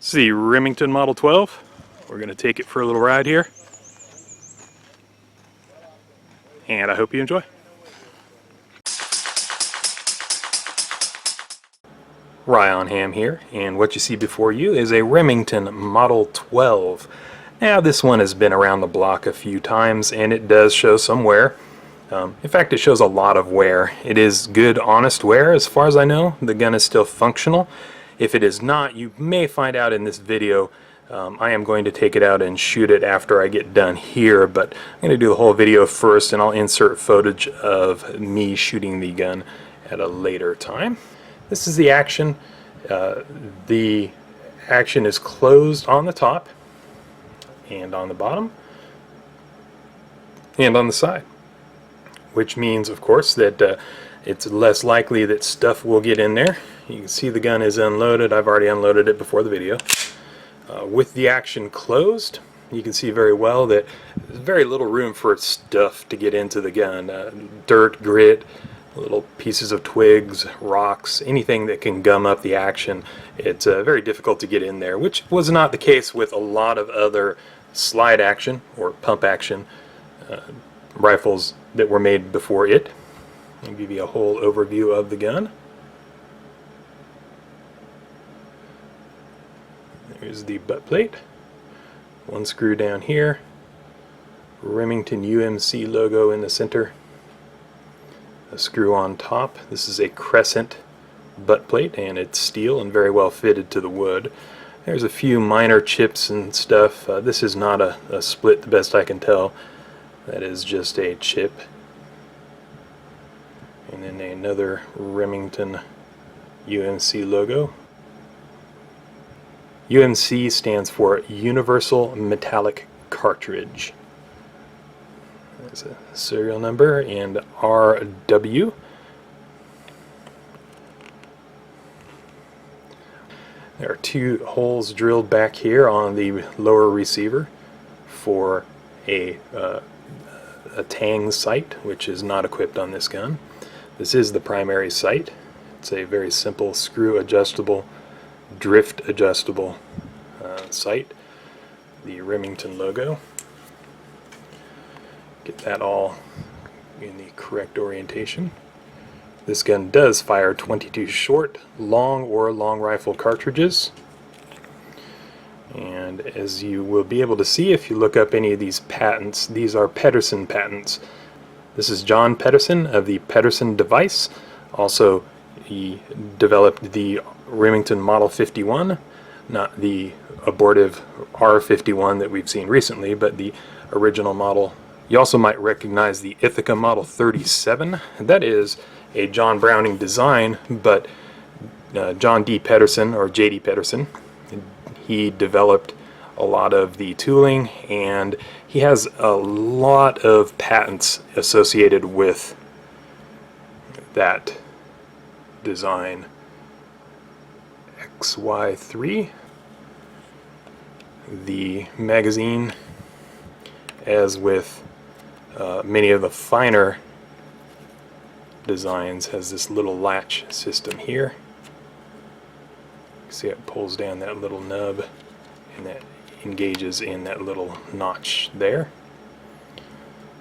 This is the Remington Model 12. We're going to take it for a little ride here. And I hope you enjoy. Ryan Ham here, and what you see before you is a Remington Model 12. Now this one has been around the block a few times and it does show some wear. In fact, it shows a lot of wear. It is good, honest wear as far as I know. The gun is still functional. If it is not, you may find out in this video. I am going to take it out and shoot it after I get done here, but I'm going to do the whole video first and I'll insert footage of me shooting the gun at a later time. This is the action. The action is closed on the top and on the bottom and on the side, which means of course that it's less likely that stuff will get in there. You can see the gun is unloaded. I've already unloaded it before the video. With the action closed, you can see very well that there's very little room for stuff to get into the gun. Dirt, grit, little pieces of twigs, rocks, anything that can gum up the action. It's very difficult to get in there, which was not the case with a lot of other slide action or pump action rifles that were made before it. I'll give you a whole overview of the gun. There's the butt plate. One screw down here. Remington UMC logo in the center. A screw on top. This is a crescent butt plate and it's steel and very well fitted to the wood. There's a few minor chips and stuff. This is not a split, the best I can tell. That is just a chip. And then another Remington UMC logo. UMC stands for Universal Metallic Cartridge. There's a serial number and RW. There are two holes drilled back here on the lower receiver for a tang sight, which is not equipped on this gun. This is the primary sight. It's a very simple screw adjustable, drift adjustable sight. The Remington logo. Get that all in the correct orientation. This gun does fire 22 short, long, or long rifle cartridges. And as you will be able to see if you look up any of these patents, these are Pedersen patents. This is John Pedersen of the Pedersen device. Also, he developed the Remington Model 51, not the abortive R51 that we've seen recently, but the original model. You also might recognize the Ithaca Model 37. That is a John Browning design, but John D. Pedersen, or J.D. Pedersen, he developed a lot of the tooling, and he has a lot of patents associated with that design. XY3, the magazine, as with many of the finer designs, has this little latch system here. See, it pulls down that little nub and that engages in that little notch there.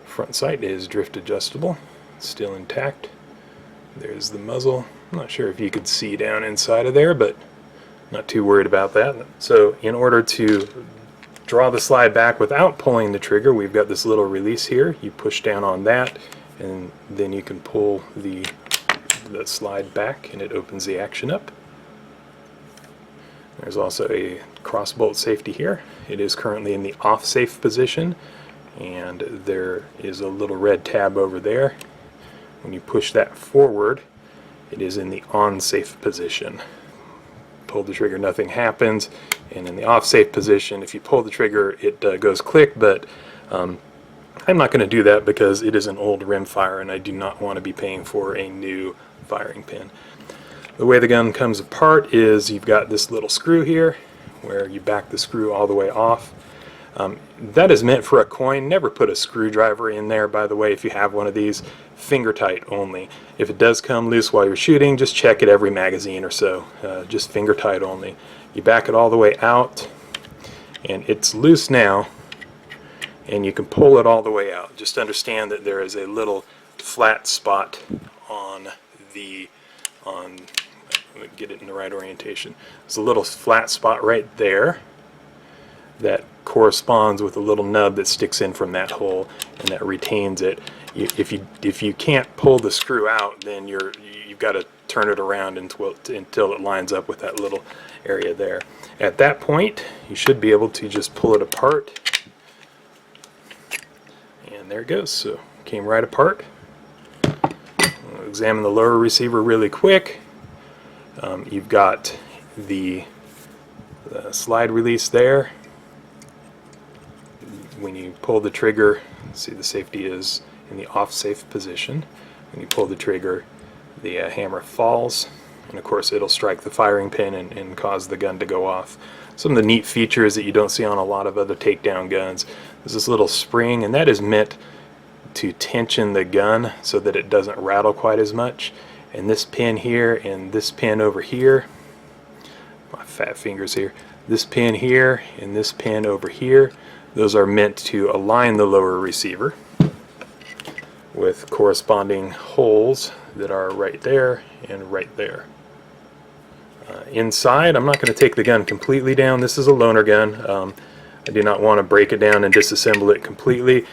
Front sight is drift adjustable, still intact. There's the muzzle. I'm not sure if you could see down inside of there, but not too worried about that. So in order to draw the slide back without pulling the trigger, we've got this little release here. You push down on that and then you can pull the slide back and it opens the action up. There's also a cross bolt safety here. It is currently in the off safe position, and there is a little red tab over there. When you push that forward, it is in the on safe position. Pull the trigger, nothing happens, and in the off safe position, if you pull the trigger, it goes click, but I'm not going to do that because it is an old rimfire and I do not want to be paying for a new firing pin. The way the gun comes apart is you've got this little screw here where you back the screw all the way off. That is meant for a coin. Never put a screwdriver in there, by the way, if you have one of these. Finger tight only. If it does come loose while you're shooting, just check it every magazine or so. Just finger tight only. You back it all the way out, and it's loose now, and you can pull it all the way out. Just understand that there is a little flat spot on let me get it in the right orientation. There's a little flat spot right there that corresponds with a little nub that sticks in from that hole and that retains it. If you can't pull the screw out, then you've got to turn it around until it lines up with that little area there. At that point, you should be able to just pull it apart, and there it goes. So came right apart. We'll examine the lower receiver really quick. You've got the slide release there. When you pull the trigger, see the safety is in the off safe position. When you pull the trigger, the hammer falls, and of course it'll strike the firing pin and cause the gun to go off. Some of the neat features that you don't see on a lot of other takedown guns, there's this little spring, and that is meant to tension the gun so that it doesn't rattle quite as much. And this pin here and this pin over here, my fat fingers here, this pin here and this pin over here, those are meant to align the lower receiver with corresponding holes that are right there and right there. Inside, I'm not going to take the gun completely down. This is a loaner gun. I do not want to break it down and disassemble it completely.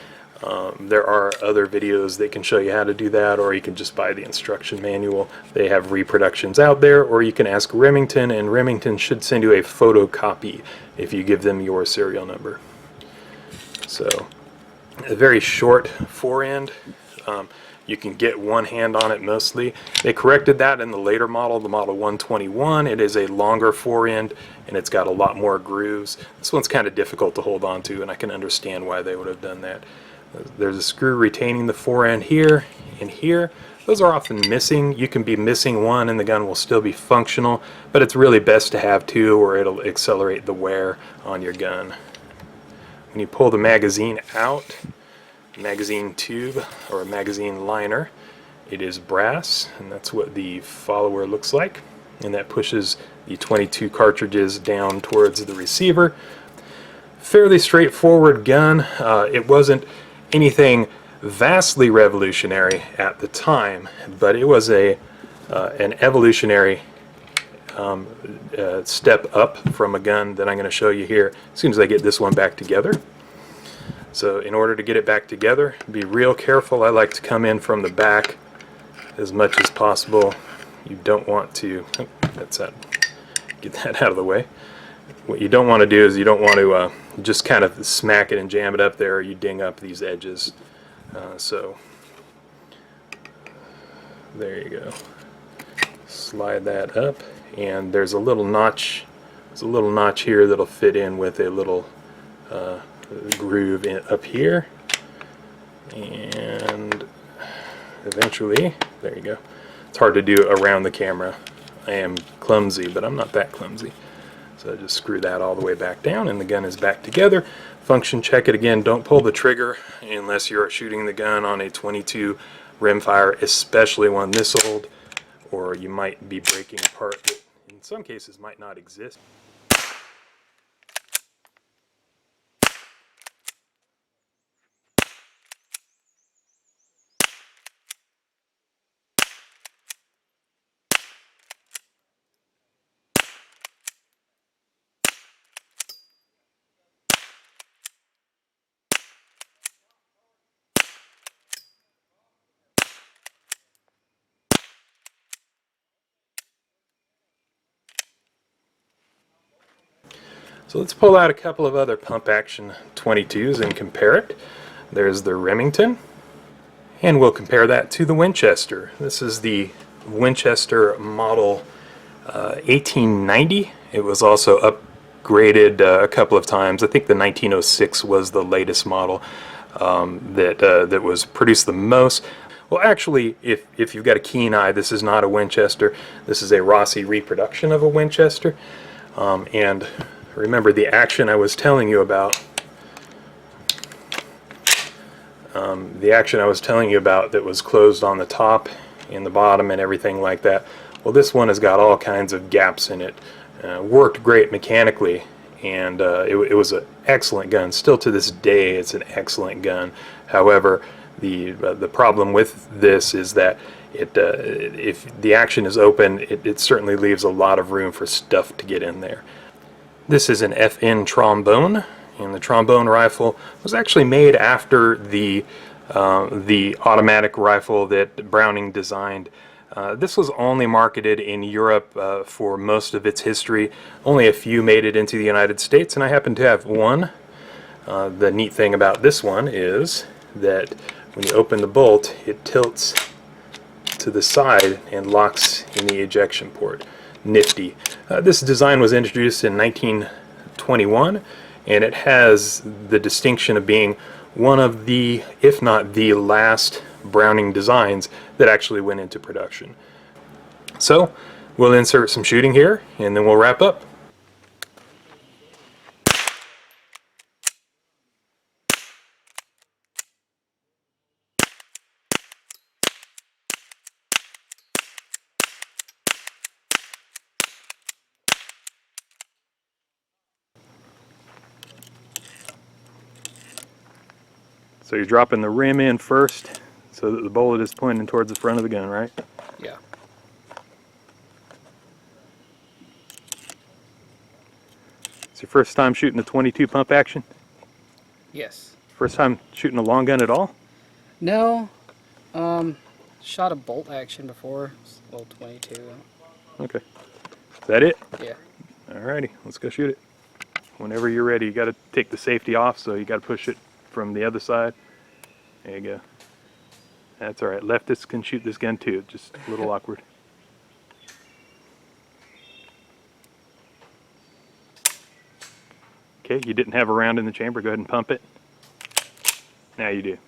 There are other videos that can show you how to do that, or you can just buy the instruction manual. They have reproductions out there, or you can ask Remington, and Remington should send you a photocopy if you give them your serial number. So, a very short forend. You can get one hand on it mostly. They corrected that in the later model, the Model 121. It is a longer forend, and it's got a lot more grooves. This one's kind of difficult to hold on to, and I can understand why they would have done that. There's a screw retaining the forend here and here. Those are often missing. You can be missing one and the gun will still be functional, but it's really best to have two, or it'll accelerate the wear on your gun. When you pull the magazine out, magazine tube or a magazine liner, it is brass, and that's what the follower looks like, and that pushes the 22 cartridges down towards the receiver. Fairly straightforward gun. It wasn't anything vastly revolutionary at the time, but it was an evolutionary step up from a gun that I'm going to show you here as soon as I get this one back together. So in order to get it back together, be real careful. I like to come in from the back as much as possible. You don't want to, get that out of the way. What you don't want to do is you don't want to just kind of smack it and jam it up there, or you ding up these edges. So there you go. Slide that up, and there's a little notch. There's a little notch here that'll fit in with a little groove up here, and eventually, there you go. It's hard to do around the camera. I am clumsy, but I'm not that clumsy. So just screw that all the way back down, and the gun is back together. Function check it again. Don't pull the trigger unless you're shooting the gun on a 22 rimfire, especially one this old, or you might be breaking a part that in some cases might not exist. So let's pull out a couple of other pump action 22s and compare it. There's the Remington, and we'll compare that to the Winchester. This is the Winchester model 1890. It was also upgraded a couple of times. I think the 1906 was the latest model that was produced the most. Well, actually, if you've got a keen eye, this is not a Winchester. This is a Rossi reproduction of a Winchester. And remember the action I was telling you about. That was closed on the top and the bottom and everything like that. Well, this one has got all kinds of gaps in it. Worked great mechanically, and it was an excellent gun. Still to this day, it's an excellent gun. However, the problem with this is that if the action is open, it certainly leaves a lot of room for stuff to get in there. This is an FN trombone, and the trombone rifle was actually made after the automatic rifle that Browning designed. This was only marketed in Europe for most of its history. Only a few made it into the United States, and I happen to have one. The neat thing about this one is that when you open the bolt, it tilts to the side and locks in the ejection port. Nifty. This design was introduced in 1921, and it has the distinction of being one of the, if not the last, Browning designs that actually went into production. So we'll insert some shooting here, and then we'll wrap up. So you're dropping the rim in first so that the bullet is pointing towards the front of the gun, right? Yeah. It's your first time shooting a 22 pump action? Yes. First time shooting a long gun at all? No. Shot a bolt action before. A little 22. Okay. Is that it? Yeah. Alrighty, let's go shoot it. Whenever you're ready, you got to take the safety off, so you got to push it from the other side. There you go. That's alright. Leftists can shoot this gun too, just a little awkward. Okay, you didn't have a round in the chamber. Go ahead and pump it. Now you do.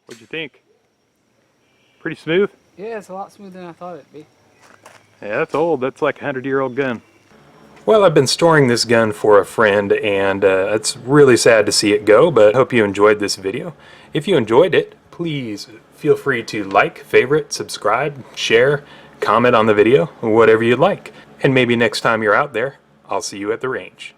What'd you think? Pretty smooth? Yeah, it's a lot smoother than I thought it'd be. Yeah, that's old. That's like a 100-year-old gun. Well, I've been storing this gun for a friend, and it's really sad to see it go, but I hope you enjoyed this video. If you enjoyed it, please feel free to like, favorite, subscribe, share, comment on the video, whatever you'd like. And maybe next time you're out there, I'll see you at the range.